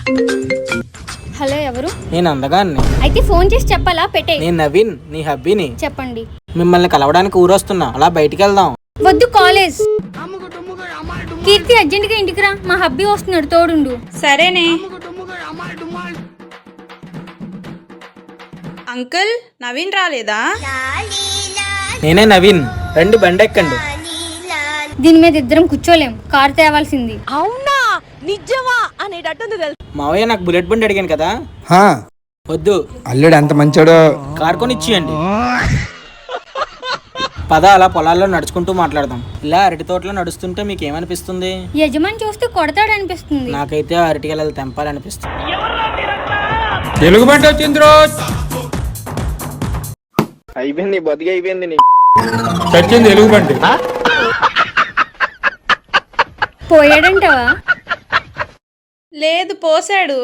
Hello, ఎవరు? నేను అందగాన్ని. అయితే ఫోన్ చేసి చెప్పాలా? పెట్టే. నేను నవీన్, నీ హబ్బీని. చెప్పండి. మిమ్మల్ని కలవడానికి ఊరొస్తున్నా, అలా బయటికి వెళ్దాం. వద్దు, కాలేజ్. కీర్తి, అర్జెంట్ గా ఇంటికి రా, మా హబ్బీ వస్తున్నాడు, తోడుండు. సరేనే. అంకుల్, నవీన్ రాలేదా? నేనే నవీన్, రండి బండి ఎక్కండి. దీని మీద ఇద్దరం కూర్చోలేం, కారు తేవాల్సింది. అవునా, నిజమా అనేటట్టుంది తెలుసు. మావయ్య, నాకు బుల్లెట్ బండి అడిగాను కదా. వద్దు, అల్లుడు ఎంత మంచోడో. కారు కొని ఇచ్చేయండి. పద, అలా పొలాల్లో నడుచుకుంటూ మాట్లాడదాం. ఇలా అరటి తోటలో నడుస్తుంటే మీకు ఏమనిపిస్తుంది? యజమాని చూస్తే కొడతాడనిపిస్తుంది. నాకైతే అరటికెళ్ళ తెంపాలనిపిస్తుంది. తెలుగు బండి వచ్చింది రోజు. అయిపోయింది, బతికి అయిపోయింది. చచ్చింది తెలుగు బండి. పోయాడంటావా? లేదు, పోసాడు.